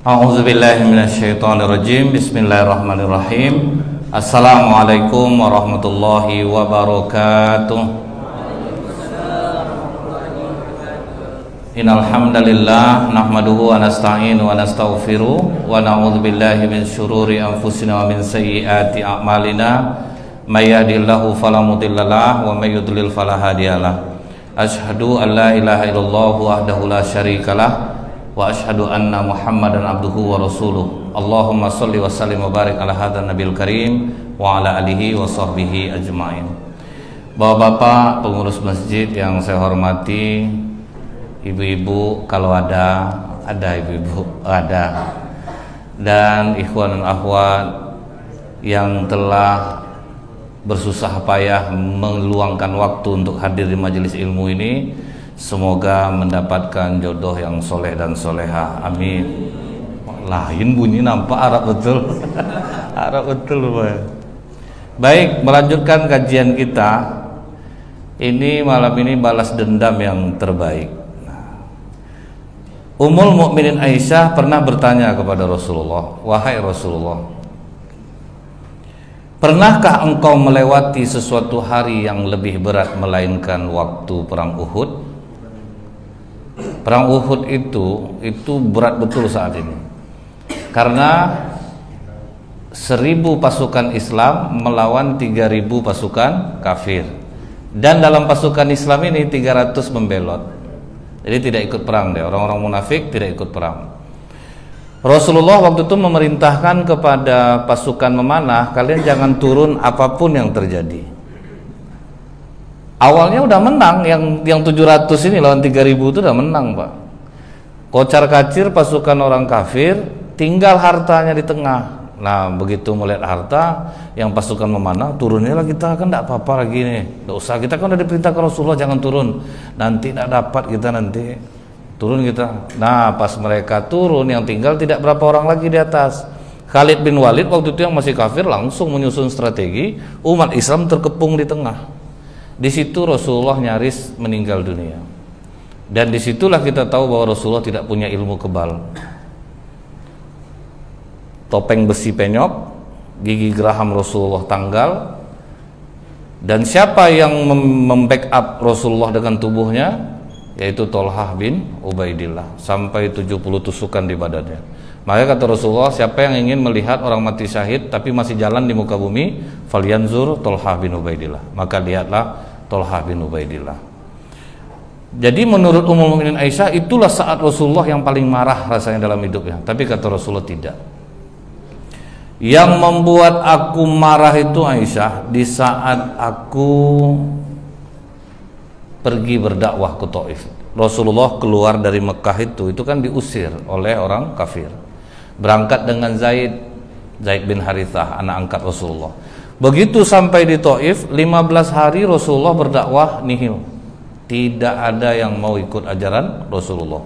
A'udzubillahi minasyaitonirrajim. Bismillahirrahmanirrahim. Assalamualaikum warahmatullahi wabarakatuh. Innal hamdalillah nahmaduhu wa nasta'inu wa nastaghfiruh wa na'udzubillahi min syururi anfusina wa min sayyiati a'malina. May yahdihillahu fala mudhillalah wa may yudlil fala hadiyalah. Asyhadu an la ilaha illallah wahdahu la syarikalah wa asyhadu anna Muhammadan abduhu wa rasuluh. Allahumma sholli wa sallim wa barik ala hadzal nabiyil karim wa ala alihi wa sahbihi ajmain. Bapak-bapak pengurus masjid yang saya hormati, ibu-ibu kalau ada ibu-ibu ada, dan ikhwan dan akhwat yang telah bersusah payah meluangkan waktu untuk hadir di majelis ilmu ini, semoga mendapatkan jodoh yang soleh dan soleha. Amin. Lain bunyi nampak Arab betul. Arab betul Pak. Baik, melanjutkan kajian kita. Ini malam ini balas dendam yang terbaik. Ummul Mukminin Aisyah pernah bertanya kepada Rasulullah, "Wahai Rasulullah, pernahkah engkau melewati sesuatu hari yang lebih berat melainkan waktu perang Uhud?" Perang Uhud itu berat betul saat ini, karena 1000 pasukan Islam melawan 3000 pasukan kafir, dan dalam pasukan Islam ini 300 membelot. Jadi tidak ikut perang deh, orang-orang munafik tidak ikut perang. Rasulullah waktu itu memerintahkan kepada pasukan memanah, kalian jangan turun apapun yang terjadi. Awalnya udah menang, yang 700 ini lawan 3000 itu udah menang Pak. Kocar kacir pasukan orang kafir, tinggal hartanya di tengah. Nah begitu melihat harta yang pasukan memanah, turunnya lah kita, kan tidak apa-apa lagi nih, tidak usah, kita kan udah diperintahkan Rasulullah jangan turun, nanti tidak dapat kita, nanti turun kita. Nah pas mereka turun, yang tinggal tidak berapa orang lagi di atas. Khalid bin Walid waktu itu yang masih kafir langsung menyusun strategi, umat Islam terkepung di tengah. Di situ Rasulullah nyaris meninggal dunia, dan disitulah kita tahu bahwa Rasulullah tidak punya ilmu kebal. Topeng besi penyok, gigi geraham Rasulullah tanggal, dan siapa yang membackup Rasulullah dengan tubuhnya? Yaitu Tolhah bin Ubaidillah, sampai 70 tusukan di badannya. Maka kata Rasulullah, siapa yang ingin melihat orang mati syahid tapi masih jalan di muka bumi, falyanzur Tolhah bin Ubaidillah, maka lihatlah Tolhah bin Ubaidillah. Jadi menurut Ummul Mukminin Aisyah, itulah saat Rasulullah yang paling marah rasanya dalam hidupnya. Tapi kata Rasulullah tidak. Yang membuat aku marah itu Aisyah, di saat aku pergi berdakwah ke Taif. Rasulullah keluar dari Mekah itu kan diusir oleh orang kafir. Berangkat dengan Zaid bin Harithah, anak angkat Rasulullah. Begitu sampai di Taif, 15 hari Rasulullah berdakwah nihil. Tidak ada yang mau ikut ajaran Rasulullah.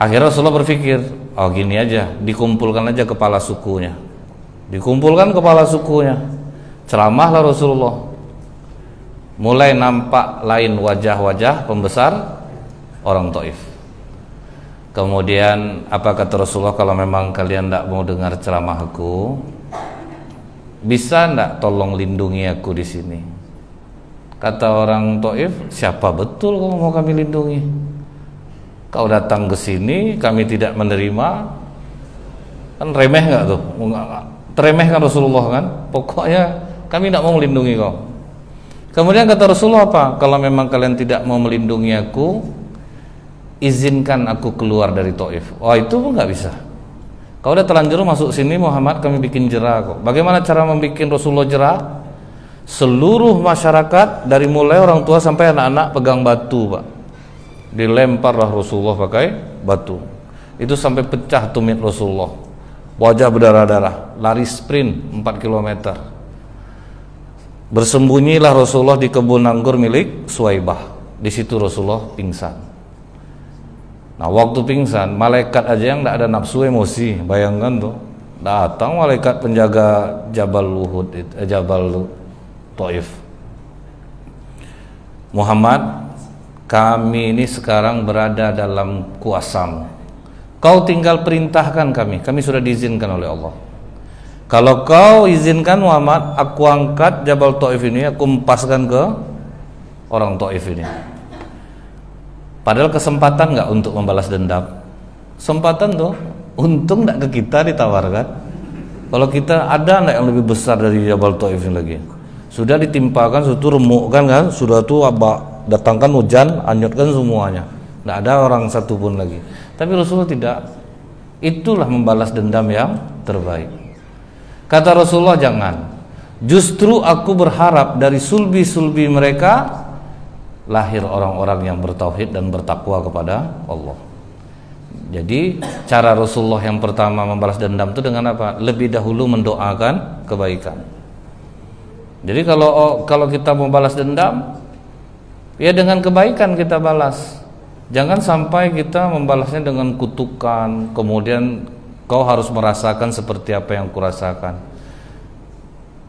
Akhirnya Rasulullah berpikir, oh gini aja, dikumpulkan aja kepala sukunya. Dikumpulkan kepala sukunya, ceramahlah Rasulullah. Mulai nampak lain wajah-wajah pembesar orang Taif. Kemudian apa kata Rasulullah, kalau memang kalian tidak mau dengar ceramahku, bisa tidak tolong lindungi aku di sini? Kata orang Taif, siapa betul kamu mau kami lindungi? Kau datang ke sini, kami tidak menerima, kan remeh nggak tuh? Teremehkan Rasulullah kan? Pokoknya kami tidak mau melindungi kau. Kemudian kata Rasulullah apa? Kalau memang kalian tidak mau melindungi aku, izinkan aku keluar dari Taif. Oh itu pun nggak bisa. Kau udah terlanjur masuk sini Muhammad, kami bikin jera kok. Bagaimana cara membuat Rasulullah jera? Seluruh masyarakat dari mulai orang tua sampai anak-anak pegang batu Pak. Dilemparlah Rasulullah pakai batu. Itu sampai pecah tumit Rasulullah. Wajah berdarah-darah, lari sprint 4 km. Bersembunyilah Rasulullah di kebun anggur milik Suwaibah. Di situ Rasulullah pingsan. Nah waktu pingsan, malaikat aja yang tidak ada nafsu emosi, bayangkan tuh, datang malaikat penjaga Jabal Uhud, Jabal Taif. Muhammad, kami ini sekarang berada dalam kuasamu. Kau tinggal perintahkan kami sudah diizinkan oleh Allah. Kalau kau izinkan Muhammad, aku angkat Jabal Taif ini, aku empaskan ke orang Taif ini. Padahal kesempatan nggak untuk membalas dendam? Kesempatan tuh, untung nggak ke kita ditawarkan. Kalau kita ada nggak yang lebih besar dari Jabal Taif ini lagi? Sudah ditimpakan, sudah remukkan kan, sudah tuh datangkan hujan, anyutkan semuanya. Nggak ada orang satupun lagi. Tapi Rasulullah tidak. Itulah membalas dendam yang terbaik. Kata Rasulullah, jangan. Justru aku berharap dari sulbi-sulbi mereka lahir orang-orang yang bertauhid dan bertakwa kepada Allah. Jadi cara Rasulullah yang pertama membalas dendam itu dengan apa? Lebih dahulu mendoakan kebaikan. Jadi kalau kita mau balas dendam, ya dengan kebaikan kita balas. Jangan sampai kita membalasnya dengan kutukan, kemudian kau harus merasakan seperti apa yang kurasakan.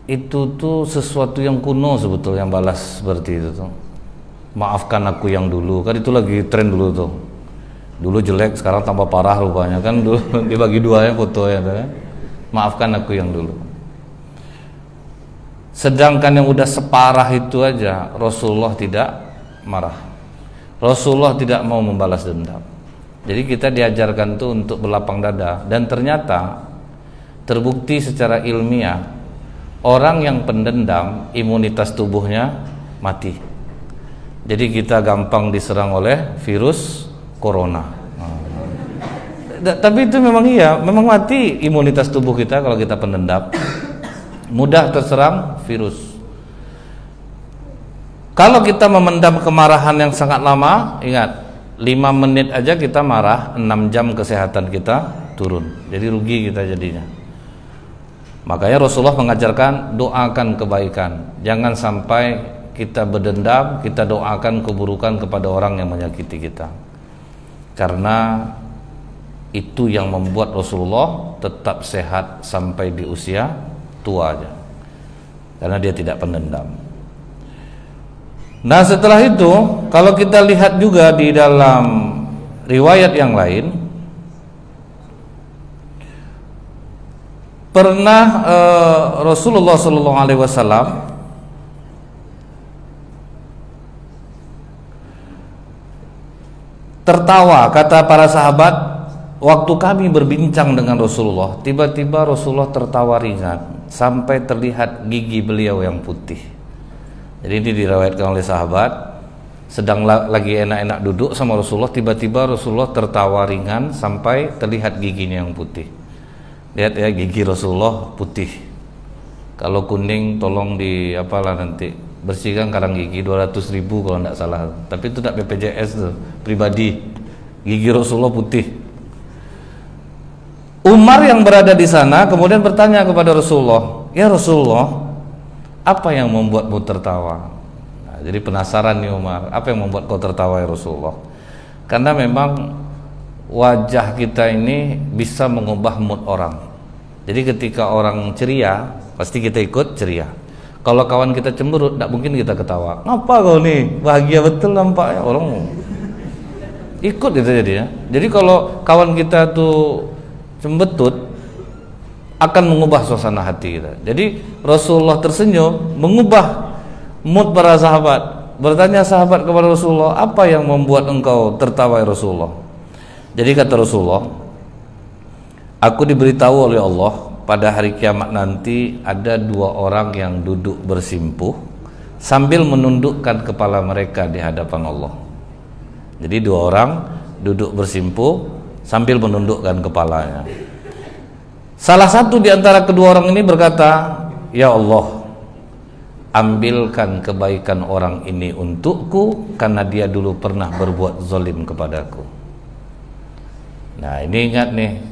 Itu tuh sesuatu yang kuno sebetulnya, balas seperti itu tuh. Maafkan aku yang dulu, kan itu lagi tren dulu tuh. Dulu jelek, sekarang tambah parah rupanya kan, dulu dibagi dua ya fotonya tuh, ya. Maafkan aku yang dulu. Sedangkan yang udah separah itu aja Rasulullah tidak marah. Rasulullah tidak mau membalas dendam. Jadi kita diajarkan tuh untuk berlapang dada. Dan ternyata terbukti secara ilmiah, orang yang pendendam imunitas tubuhnya mati. Jadi kita gampang diserang oleh virus corona. Tapi itu memang iya, memang mati imunitas tubuh kita kalau kita pendendam. Mudah terserang virus. Kalau kita memendam kemarahan yang sangat lama, ingat, 5 menit aja kita marah, 6 jam kesehatan kita turun. Jadi rugi kita jadinya. Makanya Rasulullah mengajarkan doakan kebaikan. Jangan sampai kita berdendam, kita doakan keburukan kepada orang yang menyakiti kita. Karena itu yang membuat Rasulullah tetap sehat sampai di usia tua aja. Karena dia tidak pendendam. Nah setelah itu, kalau kita lihat juga di dalam riwayat yang lain, pernah Rasulullah SAW tertawa, kata para sahabat, waktu kami berbincang dengan Rasulullah, tiba-tiba Rasulullah tertawa ringan sampai terlihat gigi beliau yang putih. Jadi ini diriwayatkan oleh sahabat, sedang lagi enak-enak duduk sama Rasulullah, tiba-tiba Rasulullah tertawa ringan sampai terlihat giginya yang putih. Lihat ya, gigi Rasulullah putih. Kalau kuning tolong di apalah nanti bersihkan karang gigi 200.000 kalau tidak salah. Tapi itu tidak BPJS tuh, pribadi. Gigi Rasulullah putih. Umar yang berada di sana kemudian bertanya kepada Rasulullah, "Ya Rasulullah, apa yang membuatmu tertawa?" Nah, jadi penasaran nih Umar, apa yang membuat kau tertawa ya Rasulullah? Karena memang wajah kita ini bisa mengubah mood orang. Jadi ketika orang ceria, pasti kita ikut ceria. Kalau kawan kita cemberut, tidak mungkin kita ketawa. Ngapa kau nih? Bahagia betul nampaknya. Orang ikut itu jadi ya. Jadi kalau kawan kita tuh cembetut, akan mengubah suasana hati kita. Jadi Rasulullah tersenyum, mengubah mood para sahabat. Bertanya sahabat kepada Rasulullah, apa yang membuat engkau tertawa ya Rasulullah? Jadi kata Rasulullah, aku diberitahu oleh Allah pada hari kiamat nanti ada 2 orang yang duduk bersimpuh sambil menundukkan kepala mereka di hadapan Allah. Jadi 2 orang duduk bersimpuh sambil menundukkan kepalanya. Salah satu di antara kedua orang ini berkata, "Ya Allah, ambilkan kebaikan orang ini untukku karena dia dulu pernah berbuat zalim kepadaku." Nah ini ingat nih,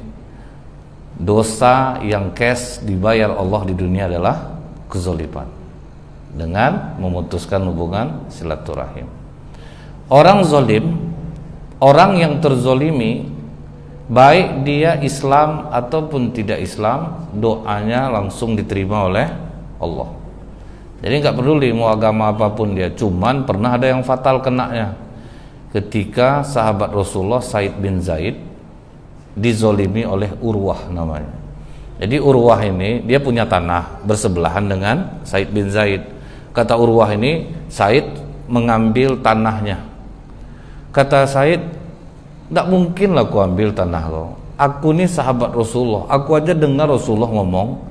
dosa yang cash dibayar Allah di dunia adalah kezaliman dengan memutuskan hubungan silaturahim. Orang zalim, orang yang terzolimi, baik dia Islam ataupun tidak Islam, doanya langsung diterima oleh Allah. Jadi nggak peduli mau agama apapun dia. Cuman pernah ada yang fatal kenanya ketika sahabat Rasulullah Said bin Zaid dizolimi oleh Urwah namanya. Jadi Urwah ini dia punya tanah bersebelahan dengan Said bin Zaid. Kata Urwah ini, Said mengambil tanahnya. Kata Said, tidak mungkin lah aku ambil tanah lo. Aku ini sahabat Rasulullah. Aku aja dengar Rasulullah ngomong,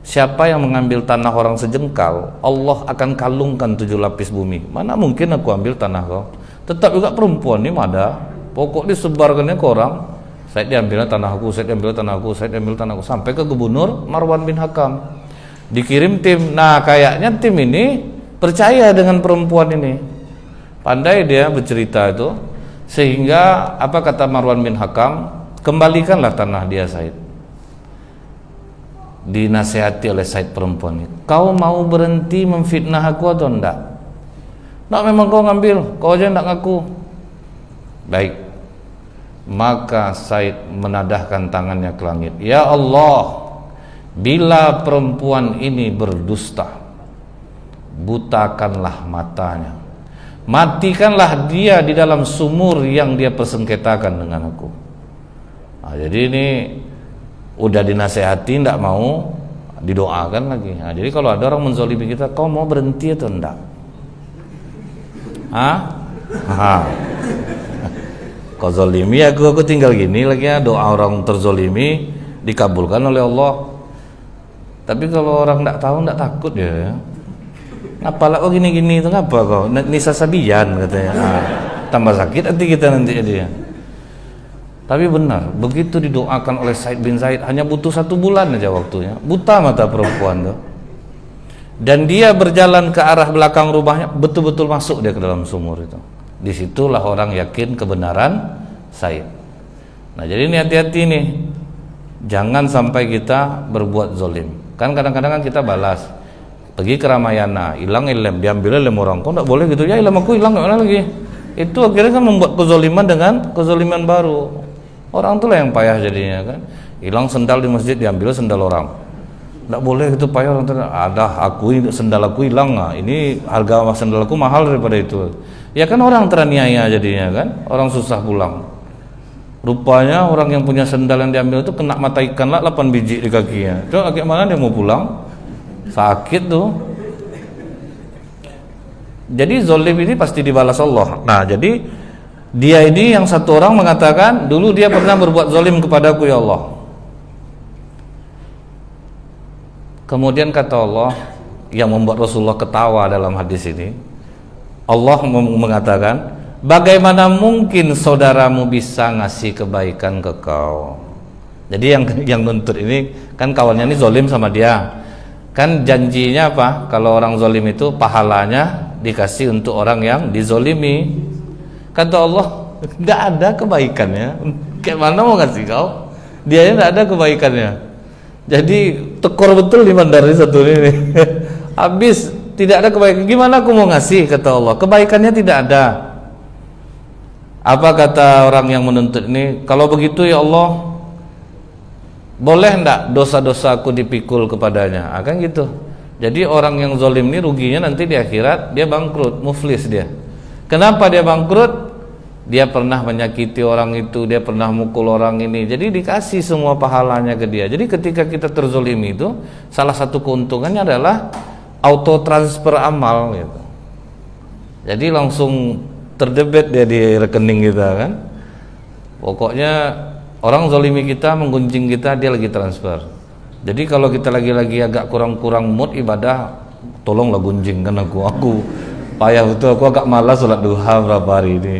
siapa yang mengambil tanah orang sejengkal, Allah akan kalungkan 7 lapis bumi. Mana mungkin aku ambil tanah kau. Tetap juga perempuan ini ada. Pokok disebarkannya ke orang. Saya diambil tanah aku, saya diambil tanah aku, saya diambil tanah aku. Sampai ke gubernur Marwan bin Hakam. Dikirim tim. Nah kayaknya tim ini percaya dengan perempuan ini. Pandai dia bercerita itu. Sehingga apa kata Marwan bin Hakam, kembalikanlah tanah dia Said. Dinasihati oleh Said perempuan itu, kau mau berhenti memfitnah aku atau enggak? Enggak, memang kau ngambil, kau aja enggak ngaku. Baik. Maka Said menadahkan tangannya ke langit. Ya Allah, bila perempuan ini berdusta, butakanlah matanya, matikanlah dia di dalam sumur yang dia persengketakan dengan aku. Nah, jadi ini udah dinasehati, tidak mau didoakan lagi. Nah, jadi kalau ada orang menzolimi kita, kau mau berhenti atau enggak? Kau zolimi aku tinggal gini lagi ya. Doa orang terzolimi dikabulkan oleh Allah. Tapi kalau orang tidak tahu, tidak takut ya. Apalah kok gini-gini itu ngapa kau? Nisa Sabian katanya. Tambah sakit hati kita nanti dia. Tapi benar, begitu didoakan oleh Said bin Zaid, hanya butuh 1 bulan aja waktunya. Buta mata perempuan tuh. Dan dia berjalan ke arah belakang rumahnya, betul-betul masuk dia ke dalam sumur itu. Disitulah orang yakin kebenaran Said. Nah jadi ini hati-hati nih, jangan sampai kita berbuat zolim. Kan kadang-kadang kan kita balas, pergi ke Ramayana, hilang lem, diambil lem orang. Kok nggak boleh gitu? Ya lem aku hilang, mana lagi? Itu akhirnya kan membuat kezoliman dengan kezoliman baru. Orang itulah yang payah jadinya kan. Hilang sendal di masjid, diambil sendal orang. Nggak boleh gitu, payah orang. Ada aku sendal aku hilang, nah, ini harga sendal aku mahal daripada itu. Ya kan orang teraniaya jadinya kan, orang susah pulang. Rupanya orang yang punya sendal yang diambil itu kena mata ikan lah 8 biji di kakinya. Coba gimana dia mau pulang? Sakit tuh. Jadi zolim ini pasti dibalas Allah. Nah jadi dia ini yang satu orang mengatakan, dulu dia pernah berbuat zolim kepadaku ya Allah. Kemudian kata Allah yang membuat Rasulullah ketawa dalam hadis ini, Allah mengatakan, bagaimana mungkin saudaramu bisa ngasih kebaikan ke kau? Jadi yang nuntut ini kan kawannya ini zolim sama dia. Kan janjinya apa? Kalau orang zolim itu pahalanya dikasih untuk orang yang dizolimi. Kata Allah, nggak ada kebaikannya. Kayak mana mau ngasih kau? Dia nggak ada kebaikannya. Jadi tekor betul di Mandari satu ini. Habis tidak ada kebaikan. Gimana aku mau ngasih? Kata Allah, kebaikannya tidak ada. Apa kata orang yang menuntut ini? Kalau begitu ya Allah, boleh enggak dosa-dosa aku dipikul kepadanya? Akan gitu. Jadi orang yang zolim ini ruginya nanti di akhirat dia bangkrut, muflis dia. Kenapa dia bangkrut? Dia pernah menyakiti orang itu, dia pernah mukul orang ini. Jadi dikasih semua pahalanya ke dia. Jadi ketika kita terzolimi itu, salah satu keuntungannya adalah auto transfer amal gitu. Jadi langsung terdebit dia di rekening kita kan. Pokoknya orang zolimi kita, menggunjing kita, dia lagi transfer. Jadi kalau kita lagi agak kurang mood ibadah, tolonglah gunjing kan aku payah betul, aku agak malas sholat duha berapa hari ini.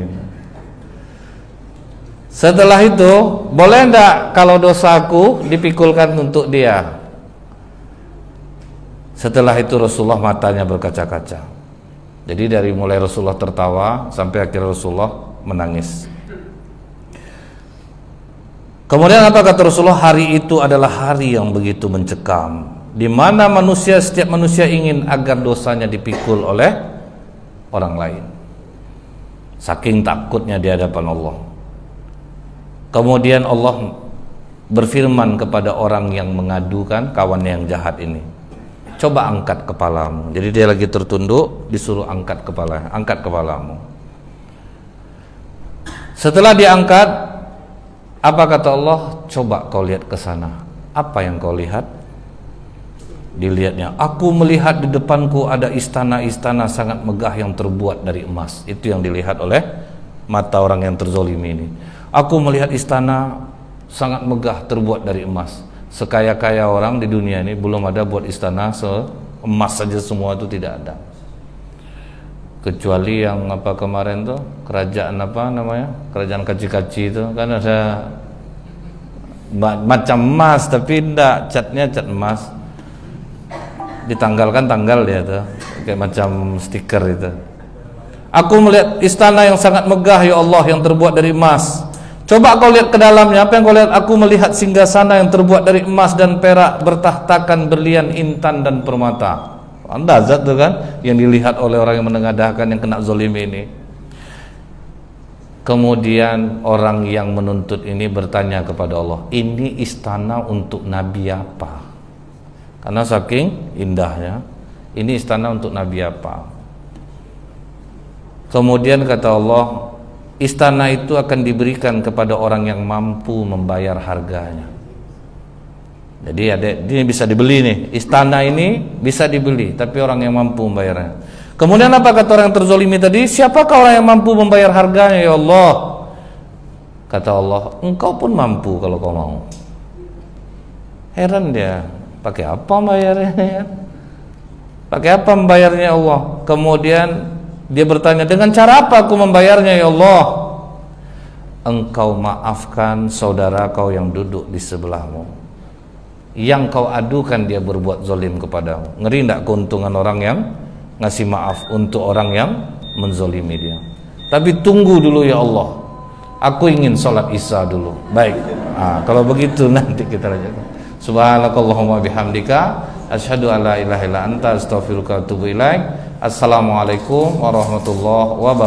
Setelah itu, boleh enggak kalau dosaku dipikulkan untuk dia? Setelah itu Rasulullah matanya berkaca-kaca. Jadi dari mulai Rasulullah tertawa sampai akhirnya Rasulullah menangis. Kemudian apa kata Rasulullah? Hari itu adalah hari yang begitu mencekam, di mana setiap manusia ingin agar dosanya dipikul oleh orang lain. Saking takutnya di hadapan Allah. Kemudian Allah berfirman kepada orang yang mengadukan kawannya yang jahat ini, coba angkat kepalamu. Jadi dia lagi tertunduk, disuruh angkat kepalamu. Setelah diangkat, Apa kata Allah? Coba kau lihat ke sana. Apa yang kau lihat? Dilihatnya, aku melihat di depanku ada istana-istana sangat megah yang terbuat dari emas. Itu yang dilihat oleh mata orang yang terzolimi ini. Aku melihat istana sangat megah terbuat dari emas. Sekaya-kaya orang di dunia ini belum ada buat istana emas saja, semua itu tidak ada. Kecuali yang apa kemarin tuh, kerajaan apa namanya, kerajaan kaci-kaci itu kan ada macam emas tapi enggak, catnya cat emas, ditanggalkan tanggal dia tuh kayak macam stiker itu. Aku melihat istana yang sangat megah ya Allah, yang terbuat dari emas. Coba kau lihat ke dalamnya, apa yang kau lihat? Aku melihat singgasana yang terbuat dari emas dan perak, bertahtakan berlian, intan dan permata. Anda zat tuh kan yang dilihat oleh orang yang menengadahkan, yang kena zolim ini. Kemudian orang yang menuntut ini bertanya kepada Allah, ini istana untuk Nabi apa? Karena saking indahnya, ini istana untuk Nabi apa? Kemudian kata Allah, istana itu akan diberikan kepada orang yang mampu membayar harganya. Jadi ini bisa dibeli nih, istana ini bisa dibeli, tapi orang yang mampu membayarnya. Kemudian apa kata orang yang terzolimi tadi? Siapakah orang yang mampu membayar harganya ya Allah? Kata Allah, engkau pun mampu kalau kau mau. Heran dia, pakai apa membayarnya? Pakai apa membayarnya Allah? Kemudian dia bertanya, dengan cara apa aku membayarnya ya Allah? Engkau maafkan saudara kau yang duduk di sebelahmu, yang kau adukan dia berbuat zalim kepadamu. Ngeri enggak keuntungan orang yang ngasih maaf untuk orang yang menzolimi dia. Tapi tunggu dulu ya Allah, aku ingin sholat isya dulu. Baik, kalau begitu nanti kita lanjutkan. Subhanakallahumma bihamdika asyhadu an la ilaha illa anta astaghfiruka wa atubu ilaik. Assalamualaikum warahmatullahi wabarakatuh.